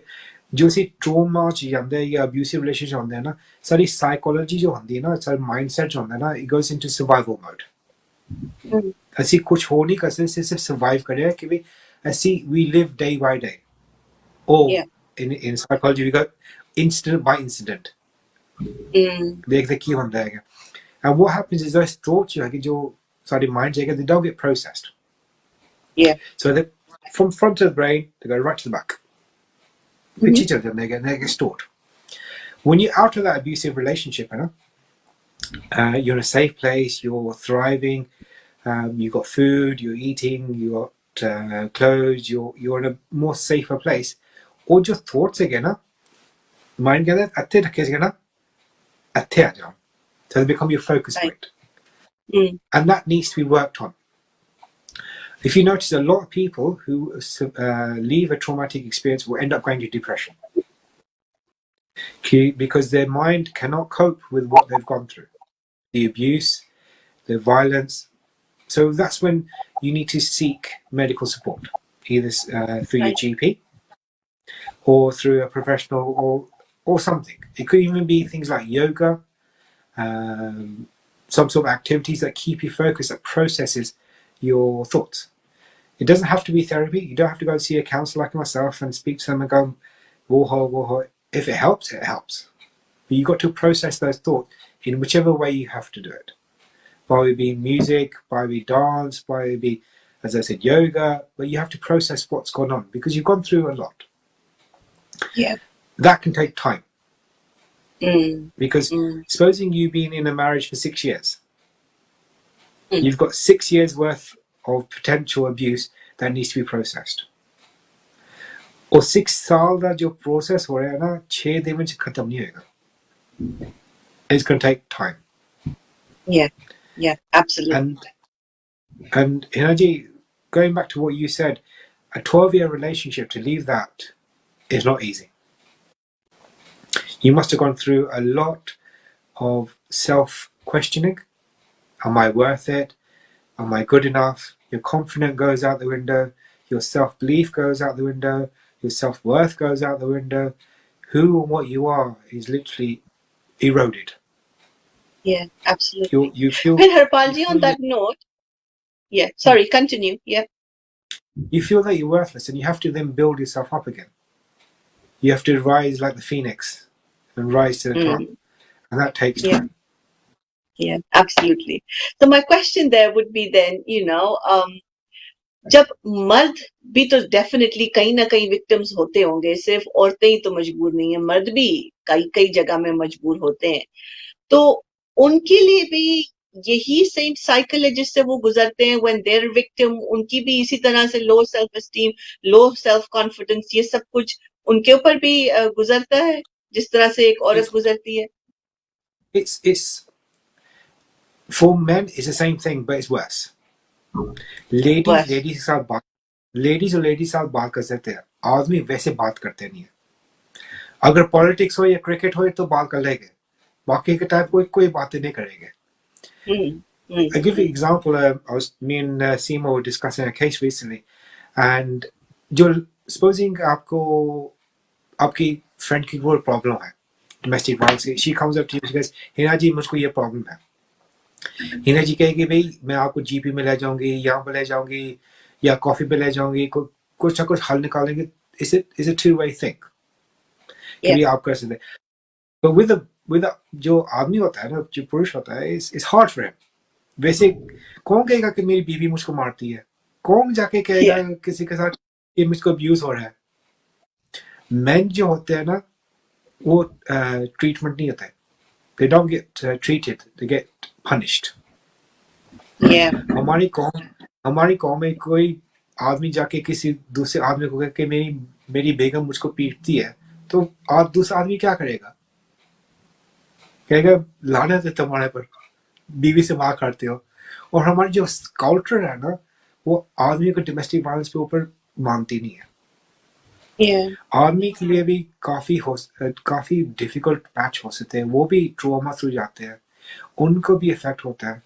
ਜੋ ਅਸੀਂ ਟਰੋਮਾ ਚ ਜਾਂਦੇ ਜਾਂ abusive relationship ਹੁੰਦੇ ਨਾ, ਸਾਡੀ ਸਾਈਕੋਲੋਜੀ ਜੋ ਹੁੰਦੀ ਹੈ ਨਾ, ਸਾਡਾ ਮਾਈਂਡਸੈਟ ਜੋ ਹੁੰਦਾ ਨਾ, it goes into survival mode। ਅਸੀਂ ਕੁਝ ਹੋ ਨਹੀਂ ਕਰ ਸਕਦੇ, ਸਿਰਫ ਸਰਵਾਈਵ ਕਰਿਆ ਕਿ ਵੀ ਅਸੀਂ we live day by day, or in psychology we got incident by incident, ਦੇਖਦੇ ਕੀ ਹੁੰਦਾ ਹੈਗਾ। And what happens is those thoughts you जो सारी mind जाएगा, they don't get processed। Yeah. So they from front of the brain they go right to the back, which is them they get stored। When you're out of that abusive relationship, you know, you're in a safe place, you're thriving, you got food, you're eating, you got clothes, you're in a more safer place। Or your thoughts again, mind get that atte rakhe again, atte aa jao, so they become your focus point। And that needs to be worked on। If you notice, a lot of people who leave a traumatic experience will end up going to depression, because their mind cannot cope with what they've gone through, the abuse, the violence। So that's when you need to seek medical support, either through your GP or through a professional, or something। It could even be things like yoga, some sort of activities that keep you focused, that processes your thoughts। It doesn't have to be therapy, you don't have to go and see a counsellor like myself and speak to them and go whoa. If it helps, it helps, but you've got to process those thoughts in whichever way you have to do it, by it being music, by it be dance, by it be, as I said, yoga, but you have to process what's gone on, because you've gone through a lot। Yeah. That can take time, because supposing you've been in a marriage for 6 years, you've got 6 years worth of potential abuse that needs to be processed। और 6 साल का जो process हो रहा है ना, 6 दिन में खत्म नहीं होगा। It's going to take time। Yeah, absolutely। And Hinaji, going back to what you said, a 12-year relationship, to leave that is not easy। You must have gone through a lot of self-questioning. Am I worth it? Am I good enough? Your confidence goes out the window, your self-belief goes out the window, your self-worth goes out the window, who and what you are is literally eroded। Yeah, absolutely। You feel, well, Harpalji, on that note, sorry, continue। You feel that you're worthless, and you have to then build yourself up again। You have to rise like the phoenix and rise to the top, and that takes time। Yeah, absolutely। So my question there would be then, जब मर्द भी तो definitely कहीं ना कहीं victims होते होंगे, सिर्फ औरतें ही तो मजबूर नहीं है, मर्द भी कई जगह में मजबूर होते हैं, तो उनके लिए भी यही सेम साइकिल है जिससे वो गुजरते हैं व्हेन देयर विक्टिम, उनकी भी इसी तरह से low self esteem, low self confidence, ये सब कुछ उनके ऊपर भी गुजरता है जिस तरह से एक औरत गुजरती है। It's For men, it's the same thing, but it's worse. Ladies बस लेडीज के साथ बात लेडीज और लेडीज साथ बात कर सकते हैं, आदमी वैसे बात करते नहीं है. अगर पॉलिटिक्स हो या क्रिकेट हो तो बात कर लेंगे, बाकी के टाइप कोई बातें नहीं करेंगे. I give you an example. Me and Seema were discussing a case recently, and जो supposing आपकी फ्रेंड की कोई प्रॉब्लम है डोमेस्टिक वायलेंस की, she comes up to you, she goes, Hina ji मुझको ये प्रॉब्लम है. हिना जी कहेगी भाई मैं आपको जीपी में ले जाऊंगी, यहाँ पे ले जाऊंगी, या कॉफी पे ले जाऊंगी, कुछ ना कुछ हल निकालेंगे. Is it two way think कि Yeah. भी आप कर सकते. But with जो आदमी होता है ना, जो पुरुष होता है, इट्स हार्ड फॉर हिम. वैसे कौन कहेगा कि मेरी बीवी मुझको मारती है? कौन जाके कहेगा Yeah. किसी के साथ कि मुझको अब्यूज हो रहा है? मेन जो होते हैं ना, वो ट्रीटमेंट नहीं होता है. They don't get treated, they get punished. Yeah. हमारी कौम में कोई आदमी जाके किसी दूसरे आदमी को कहे कि मेरी बेगम मुझको पीटती है, तो दूसरा आदमी क्या करेगा? कहेगा लानत है तुम्हारे पर, बीवी से मार खाते हो. और हमारी जो कल्चर है ना, वो आदमी को डोमेस्टिक वायलेंस के ऊपर मानती नहीं है. Yeah. आर्मी के लिए भी काफी डिफिकल्ट पैच हो सकते हैं, वो भी ट्रॉमा थ्रू जाते हैं, उनको भी इफेक्ट होता है.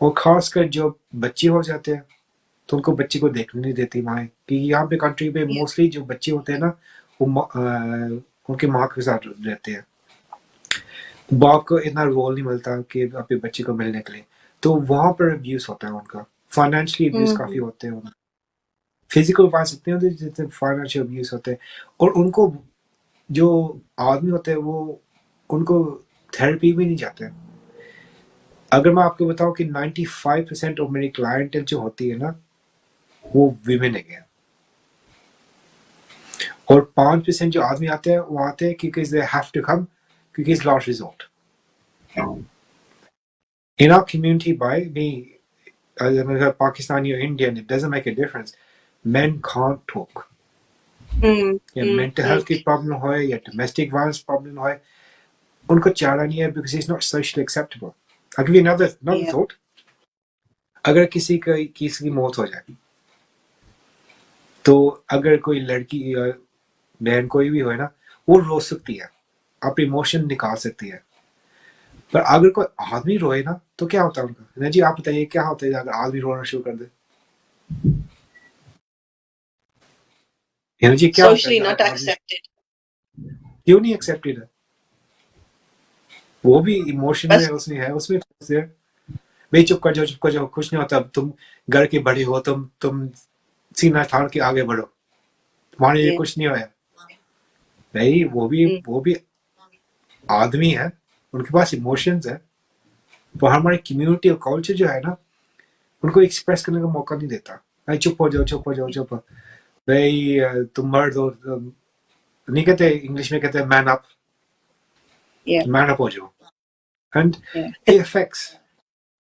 और खासकर जो बच्चे हो जाते हैं तो उनको बच्चे को देखने नहीं देती माएँ, कि यहाँ पे कंट्री पे Yeah. मोस्टली जो बच्चे होते हैं ना, वो उनके माँ के साथ रहते हैं. बाप को इतना रोल नहीं मिलता कि अपने बच्चे को मिलने के लिए, तो वहां पर अब्यूज होता है उनका. फाइनेंशियली अब्यूज काफी होते हैं, फिजिकल वायलेंस इतने होते हैं जितने फाइनेंशियल अब्यूज होते हैं. और उनको जो आदमी होते हैं वो उनको थेरेपी भी नहीं जाते. अगर मैं आपको बताऊं कि 95% ऑफ मेरी क्लाइंटेल जो होती है ना, वो विमेन है. और 5% जो आदमी आते हैं वो आते हैं क्योंकि दे हैव टू कम, क्योंकि it's last resort. In our community, by me, as a Pakistani or Indian, it doesn't make a difference. Men can't talk. या मेंटल हेल्थ की प्रॉब्लम हो या डोमेस्टिक वायलेंस प्रॉब्लम हो, उनको चारा नहीं है, because it's not socially acceptable. I'll give you another Yeah. thought. अगर किसी की मौत हो जाए, तो अगर कोई लड़की या बहन कोई भी हो ना, वो रो सकती है, अपनी इमोशन निकाल सकती है. पर अगर कोई आदमी रोए ना, तो क्या होता है उनका? ना जी आप बताइए क्या होता है अगर आदमी रोना शुरू कर दे? जी क्या Socially होता है not अगर आदमी, accepted. क्यों नहीं एक्सेप्टेड है? वो भी इमोशन में बस उसमें है. भाई चुप कर जाओ, कुछ नहीं होता. तुम घर के बड़े हो, तुम सीना तान के आगे बढ़ो, तुम्हारे लिए Yeah. कुछ नहीं होया. भाई वो भी आदमी है, उनके पास इमोशंस है. पर हमारी कम्युनिटी और कल्चर जो है ना, उनको एक्सप्रेस करने का मौका नहीं देता. भाई चुप हो जाओ. भाई तुम मर्द हो, नहीं कहते, इंग्लिश में कहते हैं man up. Yeah. Man up हो जाओ. And Yeah. it affects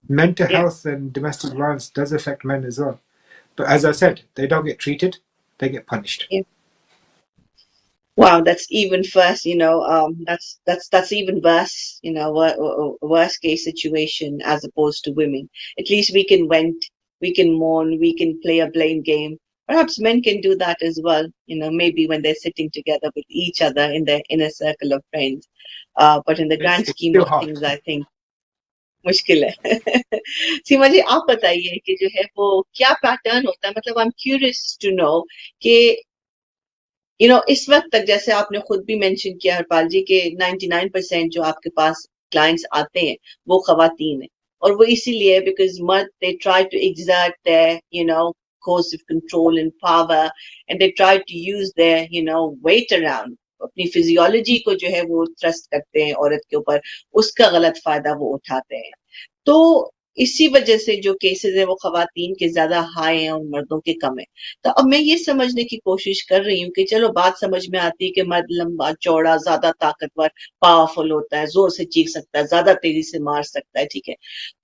mental Yeah. health, and domestic violence does affect men as well. But as I said, they don't get treated, they get punished. Yeah. Wow, that's even worse. That's even worse. Worst case situation as opposed to women. At least we can vent, we can mourn, we can play a blame game. Perhaps men can do that as well. Maybe when they're sitting together with each other in their inner circle of friends. But in the grand It's scheme still of hard. things, I think मुश्किल है. सीमा जी, आप बताइए कि जो है वो क्या pattern होता है. मतलब I am curious to know कि इस वक्त तक, जैसे आपने खुद भी मेंशन किया हरपाल जी, के 99% जो आपके पास क्लाइंट्स आते हैं वो खवातीन है. और वो इसीलिए बिकॉज मर्द they try to exert their coercive control and power, and they try to use their weight around. अपनी फिजियोलॉजी को जो है वो थ्रस्ट करते हैं औरत के ऊपर, उसका गलत फायदा वो उठाते हैं. तो इसी वजह से जो केसेस है वो खवातीन के ज्यादा हाई हैं और मर्दों के कम है. तो अब मैं ये समझने की कोशिश कर रही हूँ कि चलो बात समझ में आती है कि मर्द लंबा चौड़ा, ज्यादा ताकतवर, पावरफुल होता है, जोर से चीख सकता है, ज्यादा तेजी से मार सकता है, ठीक है.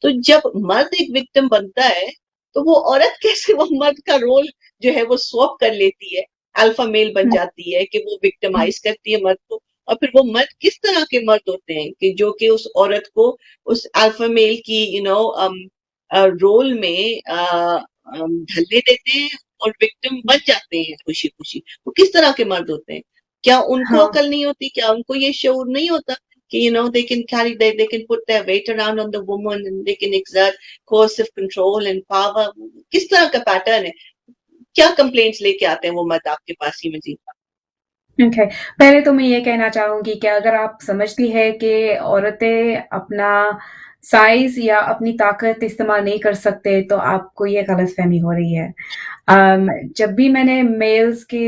तो जब मर्द एक विक्टिम बनता है, तो वो औरत कैसे वो मर्द का रोल जो है वो स्वैप कर लेती है, अल्फा मेल बन जाती है कि वो विक्टिमाइज करती है मर्द को, और फिर वो मर्द किस तरह के मर्द होते हैं कि जो कि उस औरत को उस अल्फा मेल की रोल में ढलने देते हैं और विक्टिम बन जाते हैं खुशी खुशी। वो किस तरह के मर्द होते हैं? क्या उनको हाँ अकल नहीं होती? क्या उनको ये शऊर नहीं होता कि they can carry they can put their weight around on the woman and they can exert coercive control and power? किस तरह का पैटर्न है? क्या कंप्लेंट्स लेके आते हैं वो मर्द आपके पास ही मजीद? ओके पहले तो मैं ये कहना चाहूंगी कि अगर आप समझती है कि औरतें अपना साइज या अपनी ताकत इस्तेमाल नहीं कर सकते तो आपको ये गलतफहमी हो रही है। जब भी मैंने मेल्स के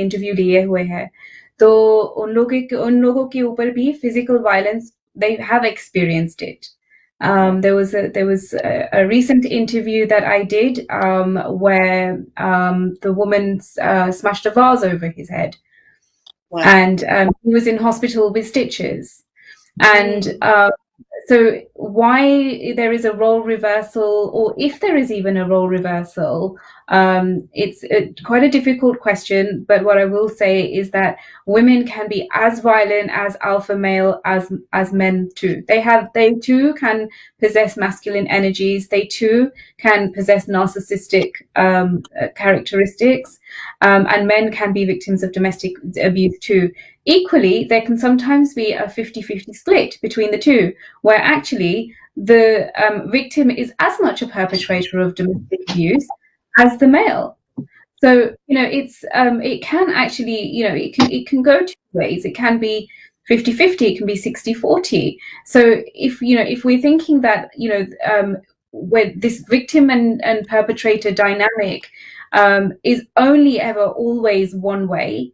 इंटरव्यू लिए हुए हैं तो उन लोगों के ऊपर भी physical violence they have experienced it. There was a recent interview that I did where the woman smashed a vase over his head. Wow. And he was in hospital with stitches. And so why there is a role reversal, or if there is even a role reversal, it's quite a difficult question. But what I will say is that women can be as violent as alpha male as men too. They too can possess masculine energies. They too can possess narcissistic characteristics, and men can be victims of domestic abuse too. Equally, there can sometimes be a 50-50 split between the two, where actually the victim is as much a perpetrator of domestic abuse as the male. So it can actually it can go two ways. It can be 50-50, it can be 60-40. So if we're thinking that when this victim and perpetrator dynamic is only ever always one way,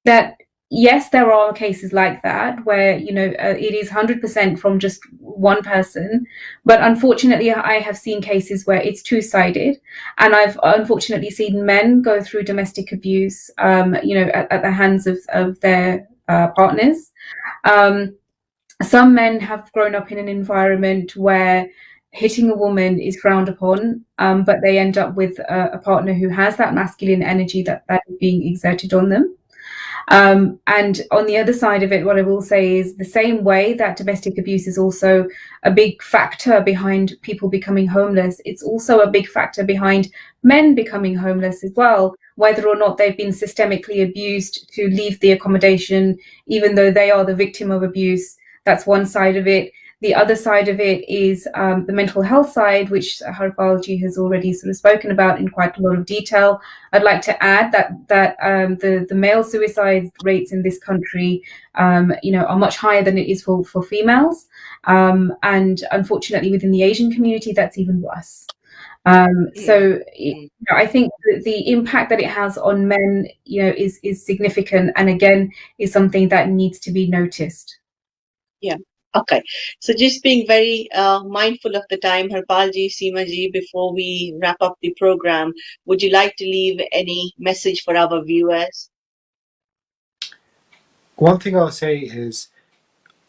that yes, there are cases like that where it is 100% from just one person, but unfortunately I have seen cases where it's two-sided, and I've unfortunately seen men go through domestic abuse at the hands of their partners. Some men have grown up in an environment where hitting a woman is frowned upon, but they end up with a partner who has that masculine energy that is being exerted on them. And on the other side of it, what I will say is the same way that domestic abuse is also a big factor behind people becoming homeless, it's also a big factor behind men becoming homeless as well, whether or not they've been systemically abused to leave the accommodation, even though they are the victim of abuse. That's one side of it. The other side of it is the mental health side, which Harpalji has already sort of spoken about in quite a lot of detail. I'd like to add that the male suicide rates in this country, are much higher than it is for females, and unfortunately within the Asian community that's even worse. So I think the impact that it has on men, is significant, and again is something that needs to be noticed. Yeah. Okay. So just being very mindful of the time, Harpalji, Seemaji, before we wrap up the program, would you like to leave any message for our viewers? One thing I'll say is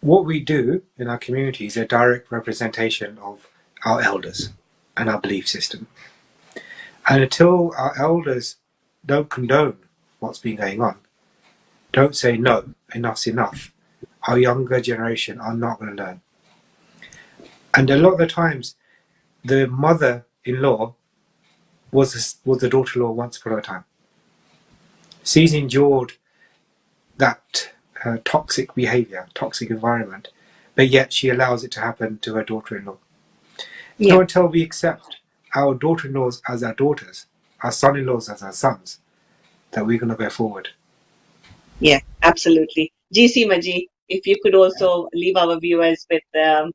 what we do in our community is a direct representation of our elders and our belief system. And until our elders don't condone what's been going on, don't say no, enough's enough, our younger generation are not going to learn. And a lot of the times, the mother-in-law was the daughter-in-law once upon a time. She's endured that toxic behaviour, toxic environment, but yet she allows it to happen to her daughter-in-law. Yeah. So until we accept our daughter-in-laws as our daughters, our son-in-laws as our sons, that we're going to go forward. Yeah, absolutely. GC Maji, if you could also leave our viewers with a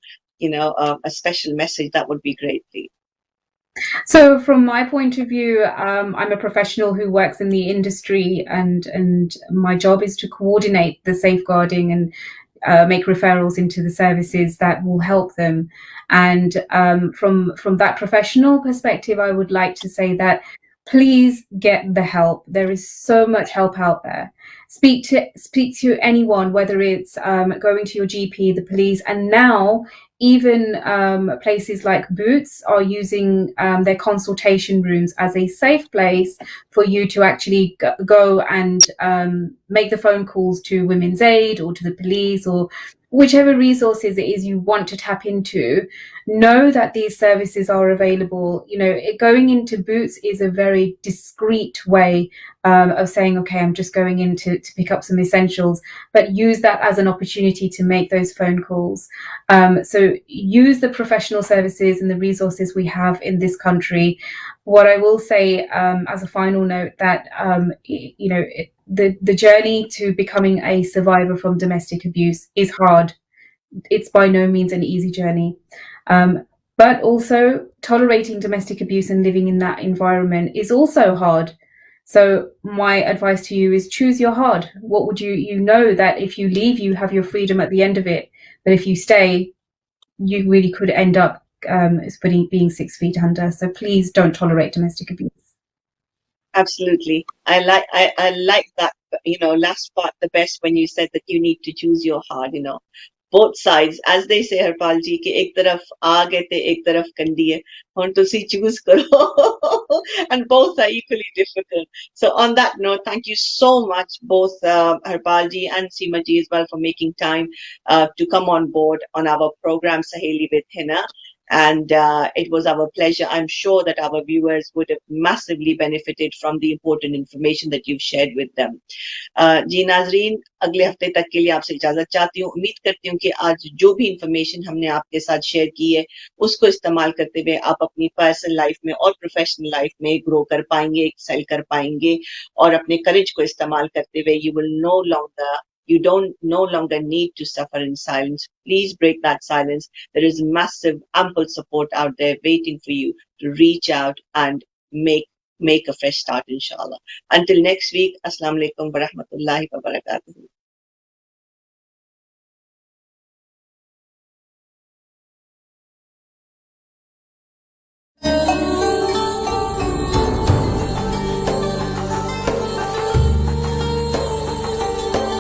special message, that would be great, please. So from my point of view, I'm a professional who works in the industry, and my job is to coordinate the safeguarding and make referrals into the services that will help them. And from that professional perspective, I would like to say that please get the help. There is so much help out there. Speak to anyone, whether it's going to your GP, the police, and now even places like Boots are using their consultation rooms as a safe place for you to actually go and make the phone calls to Women's Aid or to the police or whichever resources it is you want to tap into. Know that these services are available. You know, going into Boots is a very discreet way of saying, okay, I'm just going in to pick up some essentials, but use that as an opportunity to make those phone calls. So use the professional services and the resources we have in this country. What I will say as a final note that, you know, the journey to becoming a survivor from domestic abuse is hard. It's by no means an easy journey. But also tolerating domestic abuse and living in that environment is also hard. So my advice to you is choose your hard. What would you know that if you leave, you have your freedom at the end of it. But if you stay, you really could end up being 6 feet under. So please don't tolerate domestic abuse. Absolutely. I like that, you know, last part the best when you said that you need to choose your heart, you know. Both sides, as they say, Harpal ji, कि एक तरफ आग है ते एक तरफ कंडी है. हुन तुसी choose करो. And both are equally difficult. So on that note, thank you so much, both Harpal ji and Seema ji as well, for making time to come on board on our program Saheli with Hina. And it was our pleasure. I'm sure that our viewers would have massively benefited from the important information that you've shared with them. जी नाजरीन, अगले हफ्ते तक के लिए आपसे इजाजत चाहती हूँ. उम्मीद करती हूँ कि आज जो भी इंफॉर्मेशन हमने आपके साथ शेयर की है उसको इस्तेमाल करते हुए आप अपनी पर्सनल लाइफ में और प्रोफेशनल लाइफ में ग्रो कर पाएंगे, एक्सेल कर पाएंगे और अपने करेज को इस्तेमाल करते हुए you don't no longer need to suffer in silence. Please break that silence. There is massive, ample support out there waiting for you to reach out and make a fresh start, inshallah. Until next week, Assalamu alaikum wa rahmatullahi wa barakatuh.